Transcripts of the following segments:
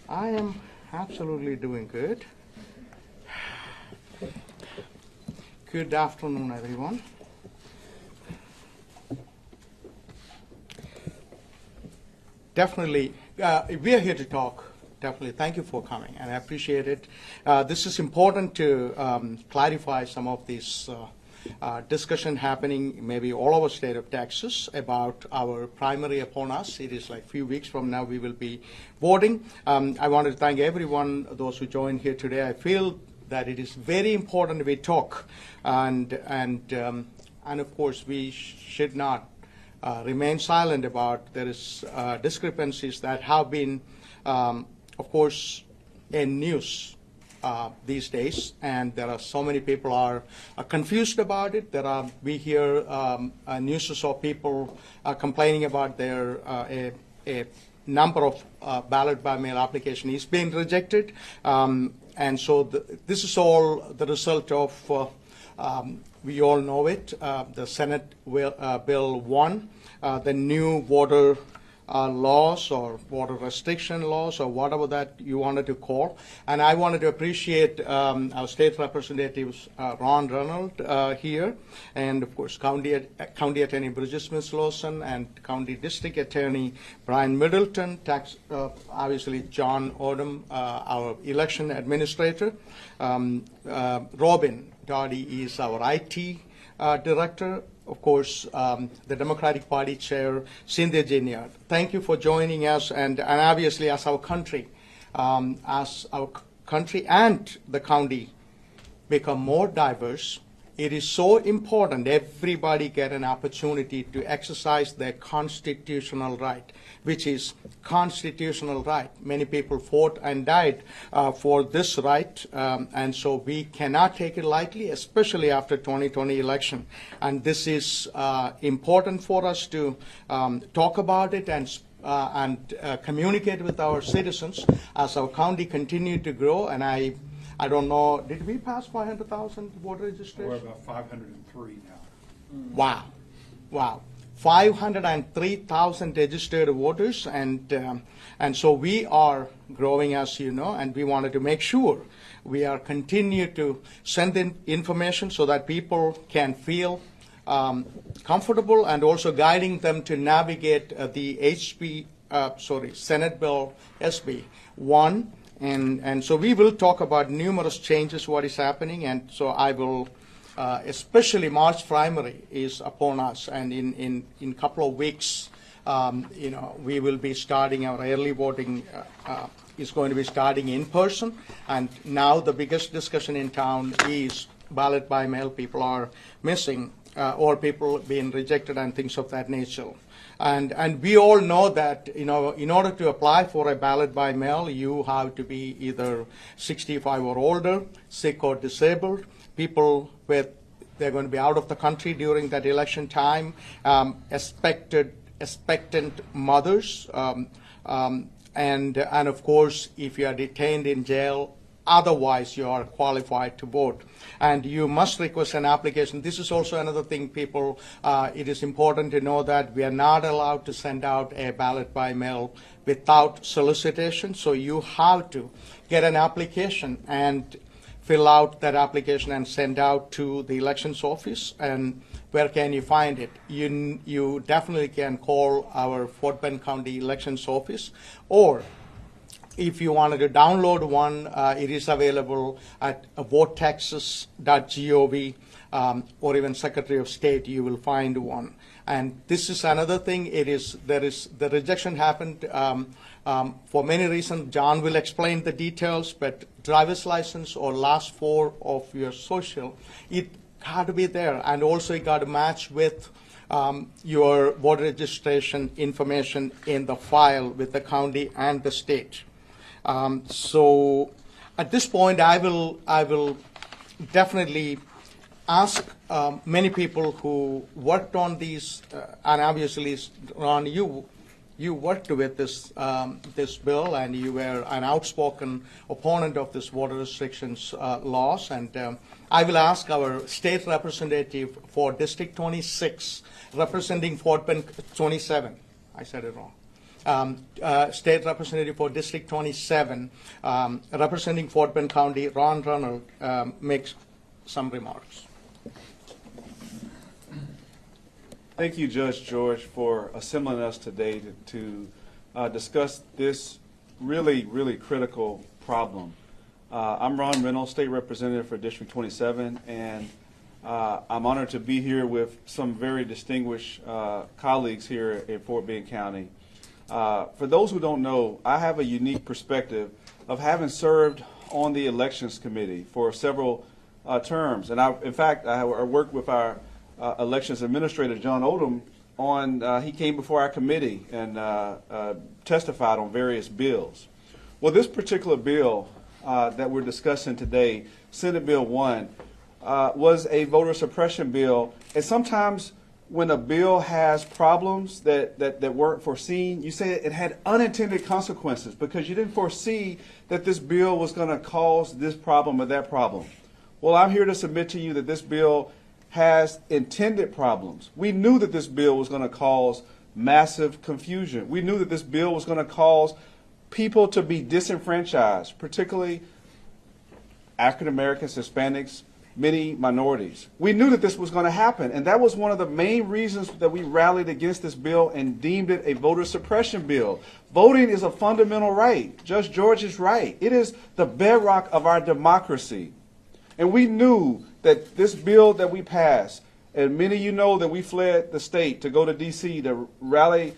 I am absolutely doing good. Good afternoon, everyone. Definitely, we are here to talk. Definitely, thank you for coming, and I appreciate it. This is important to clarify some of these discussion happening maybe all over state of Texas about our primary upon us. It is like a few weeks from now we will be voting. I want to thank everyone, those who joined here today. I feel that it is very important we talk, and of course we should not remain silent about there is discrepancies that have been, of course, in news these days, and there are so many people are confused about it. We hear news of people complaining about their a number of ballot by mail application is being rejected, and so this is all the result of we all know it. The Senate Bill 1, the new voter laws or voter restriction laws or whatever that you wanted to call. And I wanted to appreciate our state representatives, Ron Reynolds here, and of course County Attorney Bridget Lawson and County District Attorney Brian Middleton, obviously John Odom, our election administrator. Robin Doddy is our IT director. Of course, the Democratic Party Chair, Cynthia Ginyard. Thank you for joining us, and obviously as our country and the county become more diverse, it is so important everybody get an opportunity to exercise their constitutional right, which is constitutional right. Many people fought and died for this right, and so we cannot take it lightly, especially after 2020 election. And this is important for us to talk about it and communicate with our citizens as our county continue to grow. And I don't know, did we pass 500,000 voter registration? We're about 503 now. Wow. 503,000 registered voters, and so we are growing, as you know, and we wanted to make sure we are continue to send in information so that people can feel comfortable, and also guiding them to navigate the Senate Bill SB1. And so we will talk about numerous changes, what is happening, and so I will, especially March primary is upon us, and in a couple of weeks, we will be starting our early voting, is going to be starting in person, and now the biggest discussion in town is ballot by mail. People are missing, or people being rejected and things of that nature. And we all know that, in order to apply for a ballot by mail, you have to be either 65 or older, sick or disabled, people they're going to be out of the country during that election time, expectant mothers, and of course, if you are detained in jail, otherwise you are qualified to vote. And you must request an application. This is also another thing, people, it is important to know that we are not allowed to send out a ballot by mail without solicitation. So you have to get an application and fill out that application and send out to the elections office. And where can you find it? You definitely can call our Fort Bend County elections office, or if you wanted to download one, it is available at votetexas.gov, or even Secretary of State, you will find one. And this is another thing. The rejection happened for many reasons. John will explain the details, but driver's license or last four of your social, it had to be there, and also it got to match with your voter registration information in the file with the county and the state. So at this point, I will definitely ask many people who worked on these, and obviously, Ron, you worked with this bill, and you were an outspoken opponent of this voter restrictions laws. And I will ask our state representative for District 26, representing Fort Bend 27. I said it wrong. State Representative for District 27, representing Fort Bend County, Ron Ronald, makes some remarks. Thank you, Judge George, for assembling us today to discuss this really, really critical problem. I'm Ron Reynolds, State Representative for District 27, and I'm honored to be here with some very distinguished colleagues here in Fort Bend County. For those who don't know, I have a unique perspective of having served on the Elections Committee for several terms. And in fact, I worked with our Elections Administrator, John Odom, he came before our committee and testified on various bills. Well, this particular bill that we're discussing today, Senate Bill 1, was a voter suppression bill. And sometimes when a bill has problems that weren't foreseen, you say it had unintended consequences because you didn't foresee that this bill was going to cause this problem or that problem. Well, I'm here to submit to you that this bill has intended problems. We knew that this bill was going to cause massive confusion. We knew that this bill was going to cause people to be disenfranchised, particularly African Americans, Hispanics, many minorities. We knew that this was going to happen, and that was one of the main reasons that we rallied against this bill and deemed it a voter suppression bill. Voting is a fundamental right. Judge George is right. It is the bedrock of our democracy. And we knew that this bill that we passed, and many of you know that we fled the state to go to D.C. to rally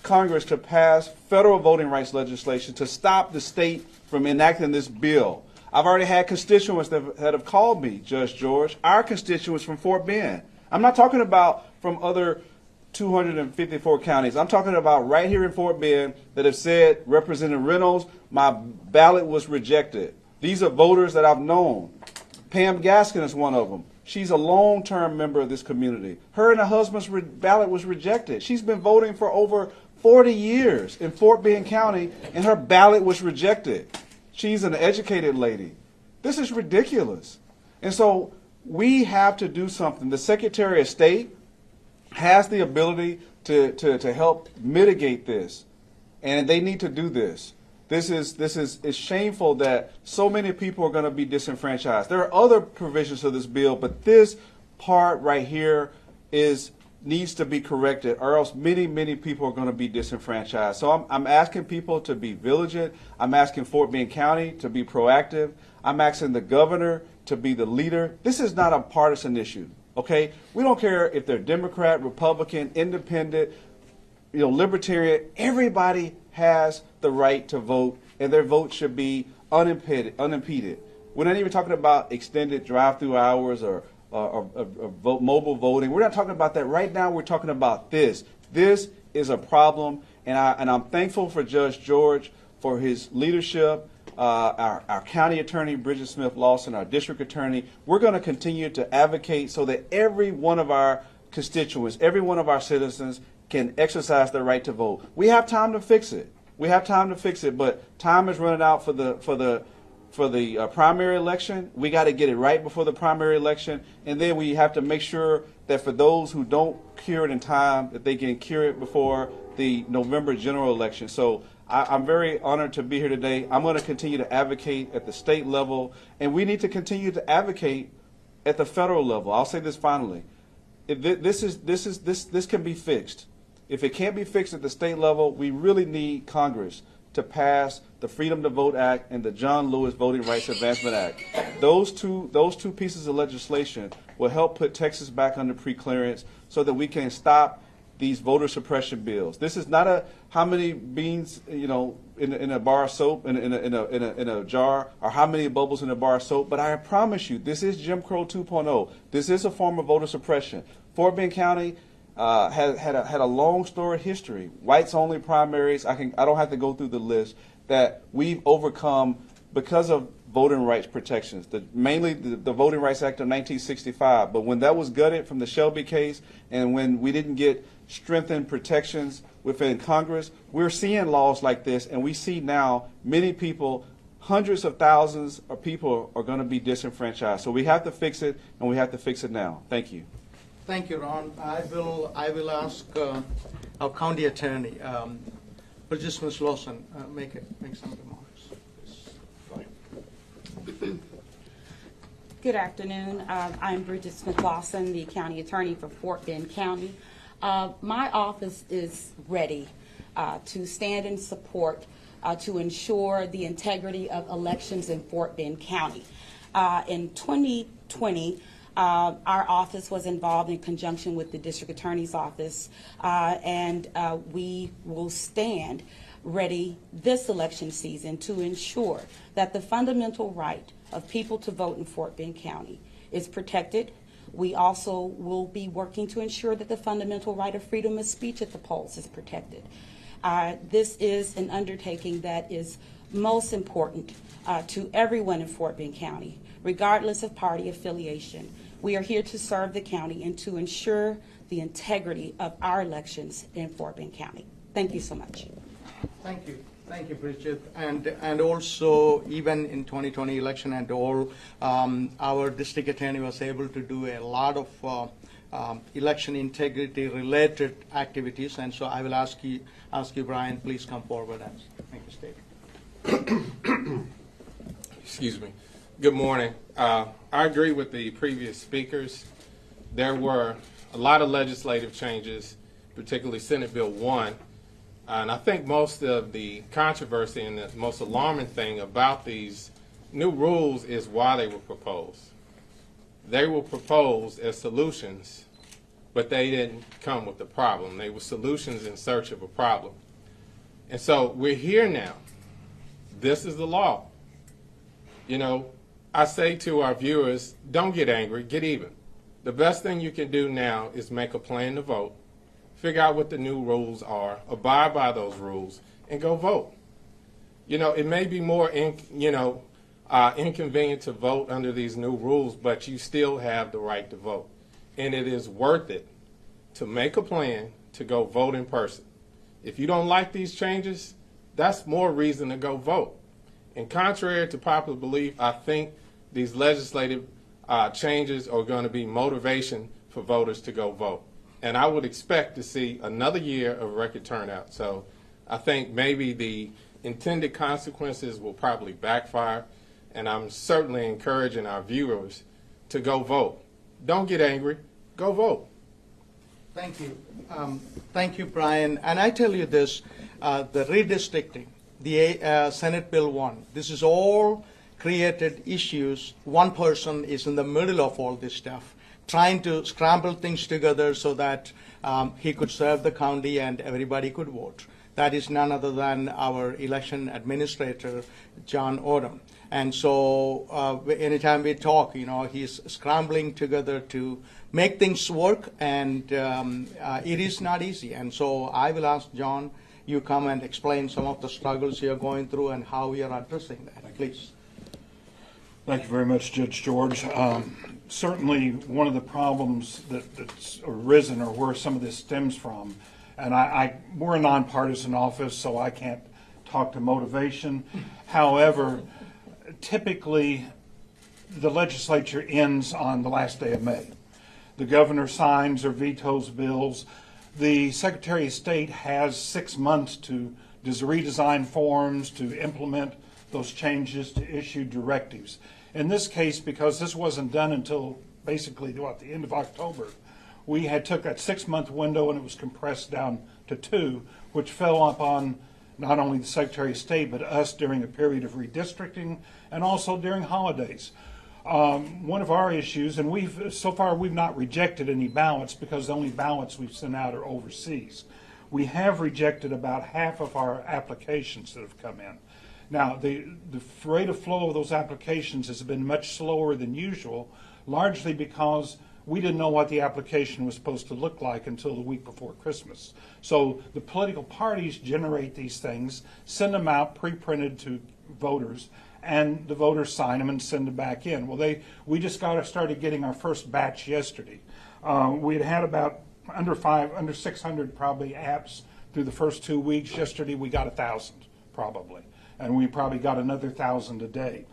Congress to pass federal voting rights legislation to stop the state from enacting this bill. I've already had constituents that have called me, Judge George, our constituents from Fort Bend. I'm not talking about from other 254 counties. I'm talking about right here in Fort Bend that have said, Representative Reynolds, my ballot was rejected. These are voters that I've known. Pam Gaskin is one of them. She's a long-term member of this community. Her and her husband's ballot was rejected. She's been voting for over 40 years in Fort Bend County, and her ballot was rejected. She's an educated lady. This is ridiculous. And so we have to do something. The Secretary of State has the ability to help mitigate this, and they need to do this. It's shameful that so many people are going to be disenfranchised. There are other provisions of this bill, but this part right here needs to be corrected, or else many people are going to be disenfranchised. So I'm asking people to be vigilant. I'm asking Fort Bend County to be proactive. I'm asking the governor to be the leader. This is not a partisan issue, okay? We don't care if they're Democrat, Republican, Independent, Libertarian. Everybody has the right to vote, and their vote should be unimpeded. We're not even talking about extended drive-through hours or mobile voting. We're not talking about that right now. We're talking about this. This is a problem, and I'm thankful for Judge George for his leadership. Our county attorney, Bridget Lawson, our district attorney. We're going to continue to advocate so that every one of our constituents, every one of our citizens can exercise their right to vote. We have time to fix it. But time is running out for the primary election. We got to get it right before the primary election, and then we have to make sure that for those who don't cure it in time, that they can cure it before the November general election. So I'm very honored to be here today. I'm going to continue to advocate at the state level, and we need to continue to advocate at the federal level. I'll say this finally: this can be fixed. If it can't be fixed at the state level, we really need Congress to pass the Freedom to Vote Act and the John Lewis Voting Rights Advancement Act. Those two pieces of legislation will help put Texas back under preclearance so that we can stop these voter suppression bills. This is not a how many beans in a bar of soap in a jar, or how many bubbles in a bar of soap. But I promise you, this is Jim Crow 2.0. This is a form of voter suppression. Fort Bend County had a long storied history. Whites only primaries. I don't have to go through the list that we've overcome because of voting rights protections. Mainly the Voting Rights Act of 1965. But when that was gutted from the Shelby case, and when we didn't get strengthened protections within Congress, we're seeing laws like this, and we see now many people, hundreds of thousands of people are going to be disenfranchised. So we have to fix it, and we have to fix it now. Thank you. Thank you, Ron. I will ask our county attorney. Bridget, Ms. Lawson, make some remarks. Please. Go ahead. Good afternoon. I'm Bridget Smith Lawson, the County Attorney for Fort Bend County. My office is ready to stand in support to ensure the integrity of elections in Fort Bend County. In 2020, our office was involved in conjunction with the District Attorney's Office, and we will stand ready this election season to ensure that the fundamental right of people to vote in Fort Bend County is protected. We also will be working to ensure that the fundamental right of freedom of speech at the polls is protected. This is an undertaking that is most important to everyone in Fort Bend County, regardless of party affiliation. We are here to serve the county and to ensure the integrity of our elections in Fort Bend County. Thank you so much. Thank you. Thank you, Bridget. And also, even in 2020 election and all, our district attorney was able to do a lot of election integrity related activities. And so I will ask you, Brian, please come forward and make a statement. Excuse me. Good morning. I agree with the previous speakers. There were a lot of legislative changes, particularly Senate Bill 1. And I think most of the controversy and the most alarming thing about these new rules is why they were proposed. They were proposed as solutions, but they didn't come with the problem. They were solutions in search of a problem. And so we're here now. This is the law. You know, I say to our viewers, don't get angry, get even. The best thing you can do now is make a plan to vote, figure out what the new rules are, abide by those rules, and go vote. You know, it may be more, inconvenient to vote under these new rules, but you still have the right to vote. And it is worth it to make a plan to go vote in person. If you don't like these changes, that's more reason to go vote. And contrary to popular belief, I think these legislative changes are going to be motivation for voters to go vote. And I would expect to see another year of record turnout. So I think maybe the intended consequences will probably backfire. And I'm certainly encouraging our viewers to go vote. Don't get angry. Go vote. Thank you. Thank you, Brian. And I tell you this, the redistricting, the Senate Bill 1, this is all created issues. One person is in the middle of all this stuff, trying to scramble things together so that he could serve the county and everybody could vote. That is none other than our election administrator, John Odom. And so anytime we talk, he's scrambling together to make things work, and it is not easy. And so I will ask John, you come and explain some of the struggles you're going through and how we are addressing that, please. Thank you very much, Judge George. Certainly one of the problems that's arisen, or where some of this stems from, and we're a nonpartisan office, so I can't talk to motivation. However, typically the legislature ends on the last day of May. The governor signs or vetoes bills. The Secretary of State has 6 months to redesign forms, to implement those changes, to issue directives. In this case, because this wasn't done until basically the end of October, we had took that 6-month window and it was compressed down to 2, which fell upon not only the Secretary of State but us during a period of redistricting and also during holidays. One of our issues, and so far we've not rejected any ballots because the only ballots we've sent out are overseas. We have rejected about half of our applications that have come in. Now, the rate of flow of those applications has been much slower than usual, largely because we didn't know what the application was supposed to look like until the week before Christmas. So the political parties generate these things, send them out pre-printed to voters, and the voters sign them and send them back in. Well, we just started getting our first batch yesterday. We had about under 600 probably apps through the first 2 weeks. Yesterday we got 1,000 probably, and we probably got another 1,000 a day.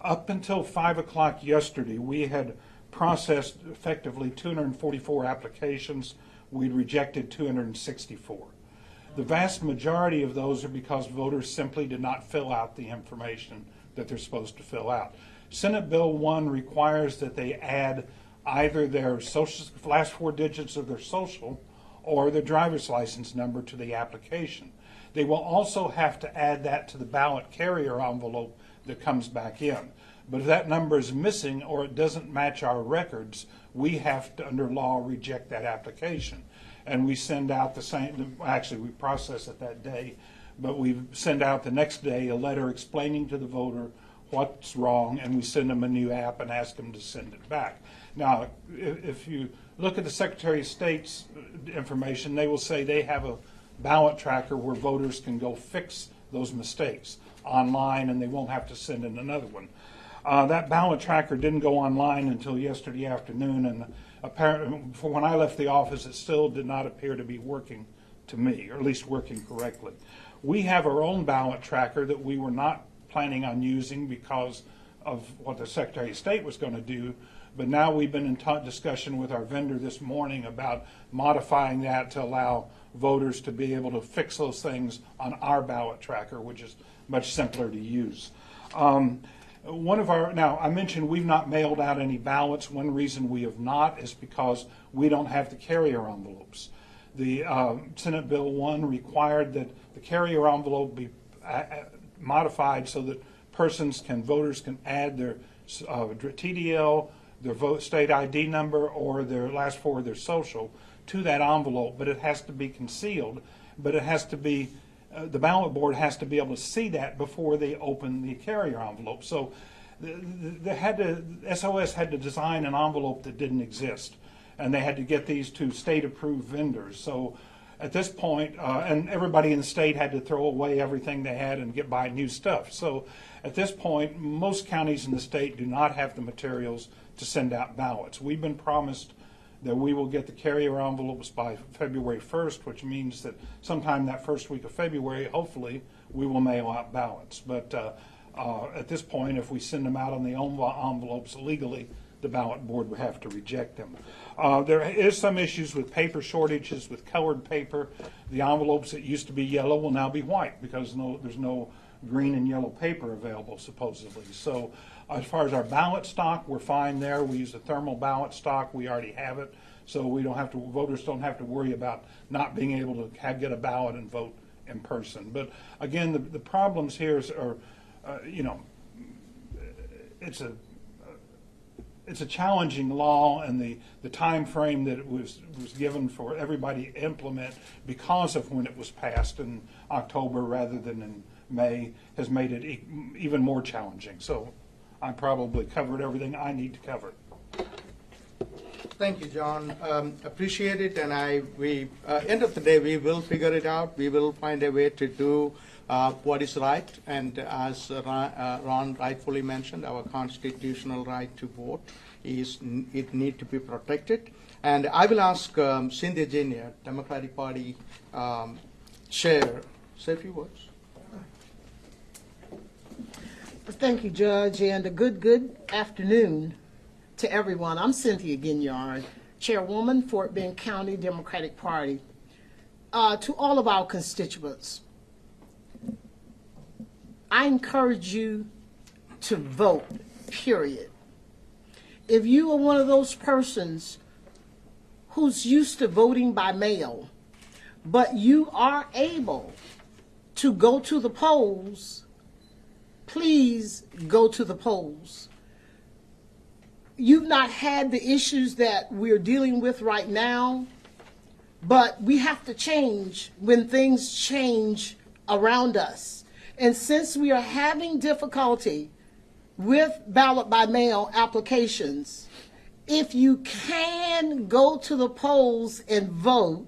Up until 5 o'clock yesterday, we had processed effectively 244 applications. We'd rejected 264. The vast majority of those are because voters simply did not fill out the information that they're supposed to fill out. Senate Bill 1 requires that they add either their social, last 4 digits of their social or their driver's license number to the application. They will also have to add that to the ballot carrier envelope that comes back in. But if that number is missing or it doesn't match our records, we have to, under law, reject that application. And we send out the same, actually we process it that day, but we send out the next day a letter explaining to the voter what's wrong, and we send them a new app and ask them to send it back. Now, if you look at the Secretary of State's information, they will say they have a ballot tracker where voters can go fix those mistakes online and they won't have to send in another one. That ballot tracker didn't go online until yesterday afternoon, and apparently, for when I left the office, it still did not appear to be working to me, or at least working correctly. We have our own ballot tracker that we were not planning on using because of what the Secretary of State was going to do, but now we've been in discussion with our vendor this morning about modifying that to allow voters to be able to fix those things on our ballot tracker, which is much simpler to use. Now I mentioned we've not mailed out any ballots. One reason we have not is because we don't have the carrier envelopes. The Senate Bill 1 required that the carrier envelope be modified so that voters can add their TDL, their state ID number, or their last 4 of their social to that envelope, but it has to be concealed. But it has to be, the ballot board has to be able to see that before they open the carrier envelope. So SOS had to design an envelope that didn't exist, and they had to get these to state-approved vendors. So at this point, and everybody in the state had to throw away everything they had and buy new stuff. So at this point, most counties in the state do not have the materials to send out ballots. We've been promised that we will get the carrier envelopes by February 1st, which means that sometime that first week of February, hopefully, we will mail out ballots. But at this point, if we send them out on the envelopes legally, the ballot board would have to reject them. There is some issues with paper shortages with colored paper. The envelopes that used to be yellow will now be white because there's no green and yellow paper available, supposedly. So as far as our ballot stock, we're fine there. We use a thermal ballot stock. We already have it. So voters don't have to worry about not being able to get a ballot and vote in person. But again, the problems here are, it's a challenging law, and the time frame that it was given for everybody to implement because of when it was passed in October rather than in May has made it even more challenging. So I probably covered everything I need to cover. Thank you, John. Appreciate it, and end of the day, we will figure it out. We will find a way to do what is right, and as Ron rightfully mentioned, our constitutional right to vote it need to be protected. And I will ask Cynthia Junior, Democratic Party Chair, say a few words. Thank you, Judge, and a good afternoon to everyone. I'm Cynthia Ginyard, Chairwoman, Fort Bend County Democratic Party. To all of our constituents, I encourage you to vote, period. If you are one of those persons who's used to voting by mail, but you are able to go to the polls, please go to the polls. You've not had the issues that we're dealing with right now, but we have to change when things change around us. And since we are having difficulty with ballot by mail applications, if you can go to the polls and vote,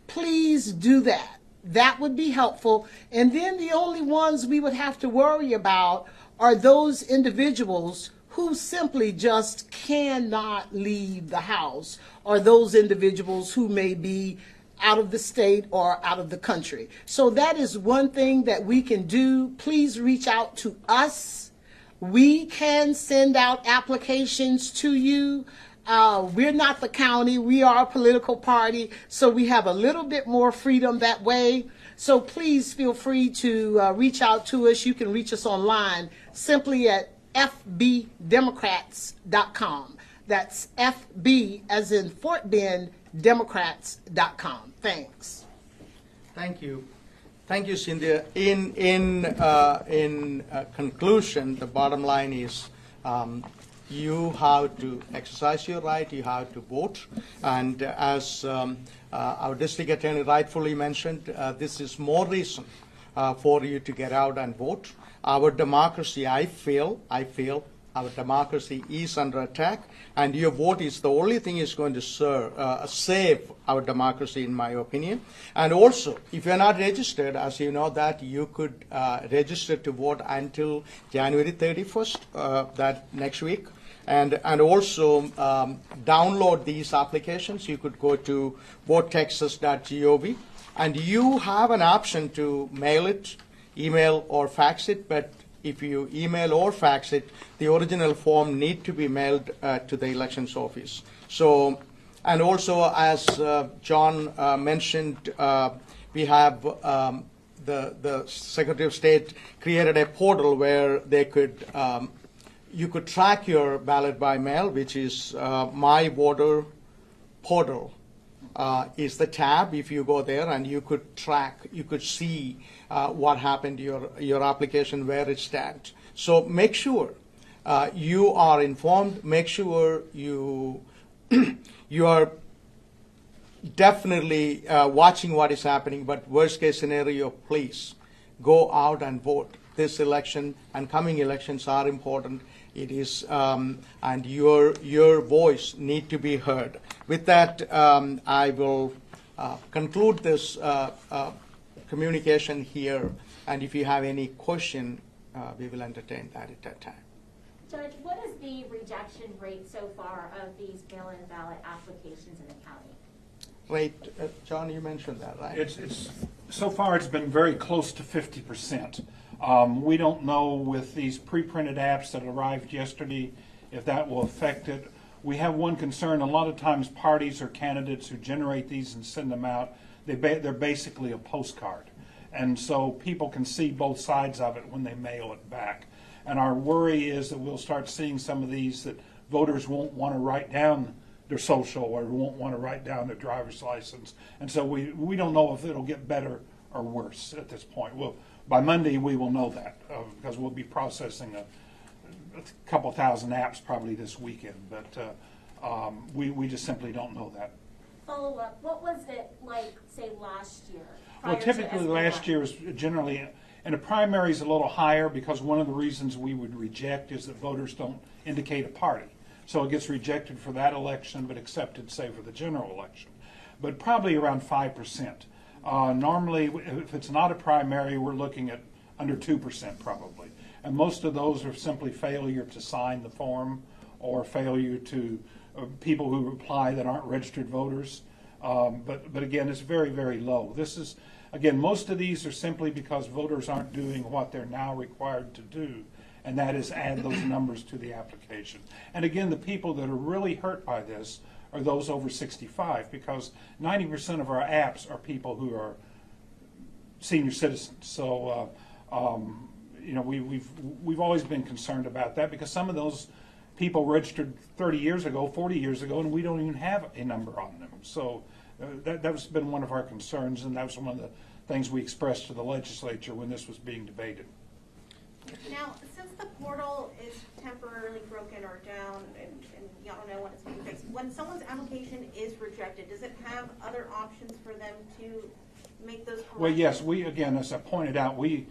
please do that. That would be helpful. And then the only ones we would have to worry about are those individuals who simply just cannot leave the house, or those individuals who may be out of the state or out of the country. So that is one thing that we can do. Please reach out to us. We can send out applications to you. We're not the county. We are a political party, so we have a little bit more freedom that way. So please feel free to reach out to us. You can reach us online simply at fbdemocrats.com. That's FB as in Fort Bend, Democrats.com. Thanks. Thank you. Thank you, Cynthia. In conclusion, the bottom line is you have to exercise your right, you have to vote, and as our district attorney rightfully mentioned, this is more reason for you to get out and vote. Our democracy, I feel our democracy is under attack, and your vote is the only thing is going to save our democracy, in my opinion. And also, if you're not registered, as you know that, you could register to vote until January 31st, that next week. And also download these applications. You could go to votetexas.gov, and you have an option to mail it, email, or fax it, but if you email or fax it, the original form need to be mailed to the elections office. So, and also as John mentioned, we have the Secretary of State created a portal where they could you could track your ballot by mail, which is My Voter Portal. Is the tab. If you go there, and you could track, you could see what happened to your application, where it stands. So make sure you are informed. Make sure you you are definitely watching what is happening. But worst case scenario, please go out and vote. This election and coming elections are important. It is, and your voice need to be heard. With that, I will conclude this communication here, and if you have any question, we will entertain that at that time. Judge, what is the rejection rate so far of these mail-in ballot applications in the county? Right, John, you mentioned that, right? It's so far it's been very close to 50%. We don't know with these pre-printed apps that arrived yesterday if that will affect it. We have one concern. A lot of times parties or candidates who generate these and send them out, they're basically a postcard. And so people can see both sides of it when they mail it back. And our worry is that we'll start seeing some of these that voters won't want to write down their social or won't want to write down their driver's license. And so we don't know if it'll get better or worse at this point. By Monday, we will know that because we'll be processing a couple thousand apps probably this weekend. But we just simply don't know that. Follow up, what was it like, say, last year? Well, typically last year was generally, and the primary is a little higher because one of the reasons we would reject is that voters don't indicate a party. So it gets rejected for that election but accepted, say, for the general election. But probably around 5%. Normally, if it's not a primary, we're looking at under 2% probably. And most of those are simply failure to sign the form or failure to people who reply that aren't registered voters. But again, it's very, very low. This is, again, most of these are simply because voters aren't doing what they're now required to do, and that is add those numbers to the application. And again, the people that are really hurt by this are those over 65, because 90% of our apps are people who are senior citizens. So, you know, we've always been concerned about that because some of those people registered 30 years ago, 40 years ago, and we don't even have a number on them. So that's been one of our concerns, and that was one of the things we expressed to the legislature when this was being debated. Now, since the portal is temporarily broken or down, and y'all don't know when it's being fixed, when someone's application is rejected, does it have other options for them to make those corrections? Well, yes, we, again, as I pointed out, we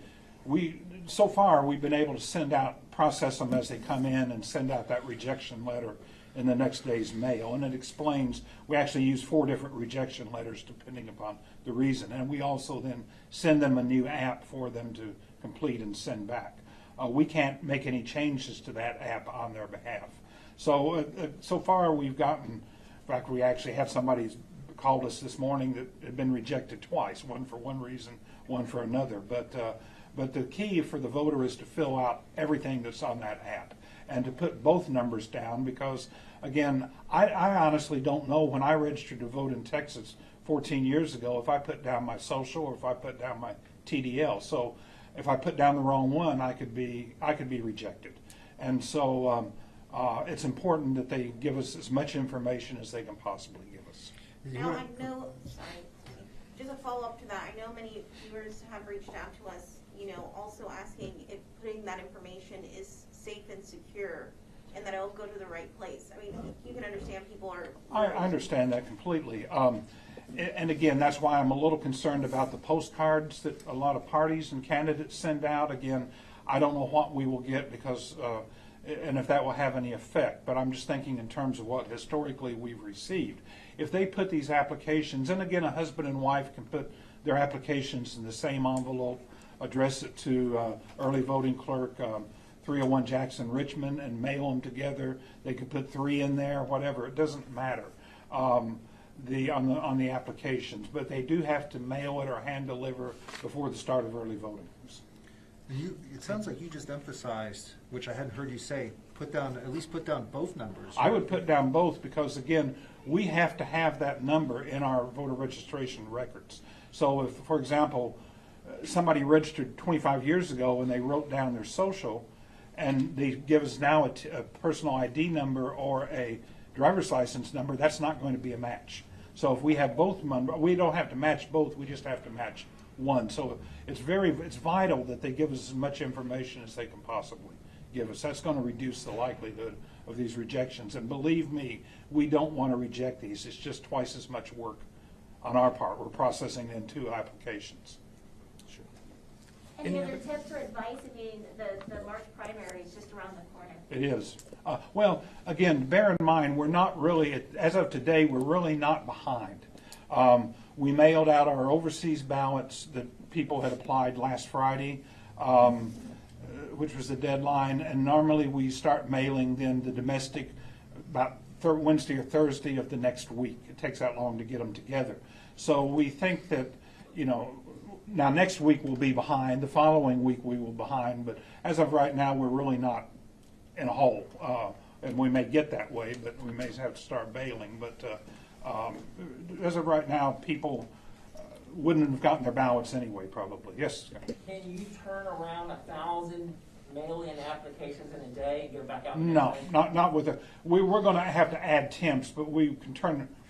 so far we've been able to process them as they come in and send out that rejection letter in the next day's mail. And it explains, we actually use 4 different rejection letters depending upon the reason. And we also then send them a new app for them to complete and send back. We can't make any changes to that app on their behalf. So so far we've gotten, in fact, we actually had somebody called us this morning that had been rejected twice, one for one reason, one for another. But the key for the voter is to fill out everything that's on that app. and to put both numbers down, because, again, I honestly don't know when I registered to vote in Texas 14 years ago if I put down my social or if I put down my TDL. So if I put down the wrong one, I could be rejected. And so it's important that they give us as much information as they can possibly give us. Now, I know, sorry, just a follow-up to that, I know many viewers have reached out to us, also asking if putting that information is safe and secure and that it'll go to the right place. I mean, you can understand people are... I understand that completely. And again, that's why I'm a little concerned about the postcards that a lot of parties and candidates send out. Again, I don't know what we will get because, and if that will have any effect, but I'm just thinking in terms of what historically we've received. If they put these applications, and again, a husband and wife can put their applications in the same envelope, address it to early voting clerk 301 Jackson Richmond and mail them together. They could put 3 in there, whatever. It doesn't matter on the applications, but they do have to mail it or hand deliver before the start of early voting. It sounds like you just emphasized, which I hadn't heard you say, at least put down both numbers. I would put down both because, again, we have to have that number in our voter registration records. So if, for example, somebody registered 25 years ago and they wrote down their social and they give us now a personal ID number or a driver's license number, that's not going to be a match. So if we have both numbers, we don't have to match both, we just have to match one. So it's vital that they give us as much information as they can possibly give us. That's going to reduce the likelihood of these rejections. And believe me, we don't want to reject these. It's just twice as much work on our part. We're processing in 2 applications. Sure. Any other tips or advice? I mean, the March primary is just around the corner. It is. Well, again, bear in mind, we're not really, as of today, we're really not behind. We mailed out our overseas ballots that people had applied last Friday, which was the deadline, and normally we start mailing then the domestic about Wednesday or Thursday of the next week. It takes that long to get them together. So we think that, now next week we'll be behind, the following week we will be behind, but as of right now we're really not in a hole. And we may get that way, but we may have to start bailing. But as of right now, people wouldn't have gotten their ballots anyway, probably. Yes? Can you turn around 1,000 mail-in applications in a day and get them back out? No, not with we're going to have to add temps, but we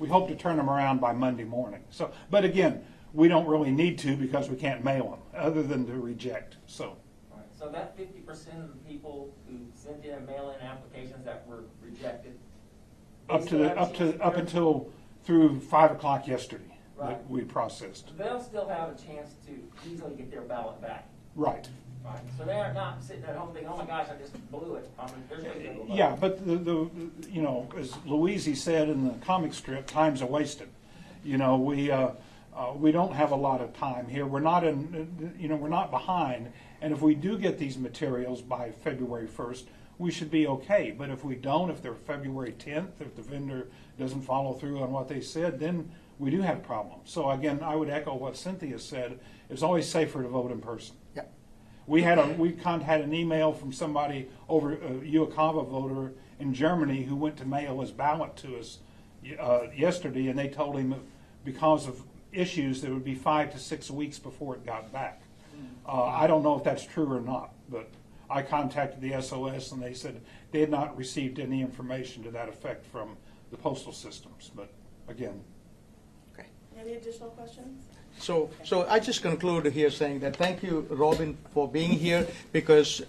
hope to turn them around by Monday morning. So, but again, we don't really need to because we can't mail them, other than to reject. So. Right. So that 50% of the people who sent in mail-in applications that were rejected, up until through 5 o'clock yesterday. Right. That we processed. They'll still have a chance to easily get their ballot back. Right. Right. So they're not sitting at home thinking, "Oh my gosh, I just blew it." I mean, there's going to go vote. Yeah, but as Louise said in the comic strip, time's a wasted. We don't have a lot of time here. We're not we're not behind. And if we do get these materials by February 1st, we should be okay. But if we don't, if they're February 10th, if the vendor doesn't follow through on what they said, then we do have problems. So again, I would echo what Cynthia said. It's always safer to vote in person. Yeah. We had an email from somebody over a Uakava voter in Germany who went to mail his ballot to us yesterday, and they told him because of issues that would be 5 to 6 weeks before it got back. I don't know if that's true or not, but I contacted the SOS and they said they had not received any information to that effect from the postal systems. But again. Okay. Any additional questions? So I just conclude here saying that thank you, Robin, for being here, because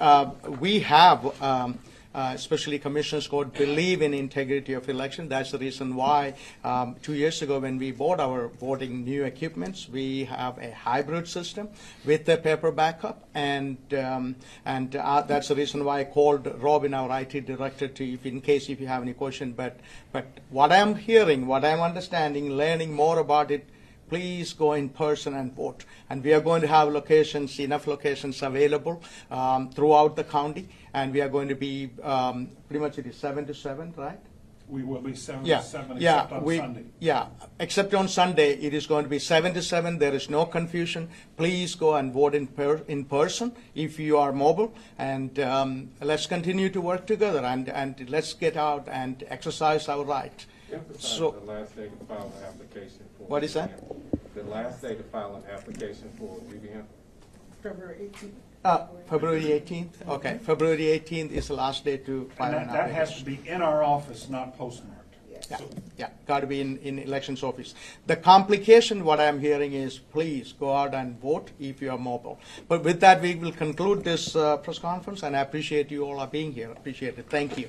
we have, especially Commissioners Court, believe in integrity of election. That's the reason why 2 years ago when we bought our voting new equipments, we have a hybrid system with a paper backup, and that's the reason why I called Robin, our IT director, in case if you have any question. But what I'm hearing, what I'm understanding, learning more about it, please go in person and vote. And we are going to have enough locations available throughout the county. And we are going to be, pretty much it is 7 to 7, right? We will be 7 Yeah, to 7 yeah, except on we, Sunday. yeah, except on Sunday, it is going to be 7 to 7. There is no confusion. Please go and vote in person if you are mobile, and let's continue to work together, and let's get out and exercise our right. Emphasize So- the last day to file an application for. What is that? The last day to file an application for BBM. February 18th. February 18th? Okay, February 18th is the last day to file And an that has to application. be in our office, not postmarked. Yeah, yeah, got to be in elections office. The complication, what I'm hearing is, please go out and vote if you are mobile. But with that, we will conclude this press conference, and I appreciate you all being here. Appreciate it. Thank you.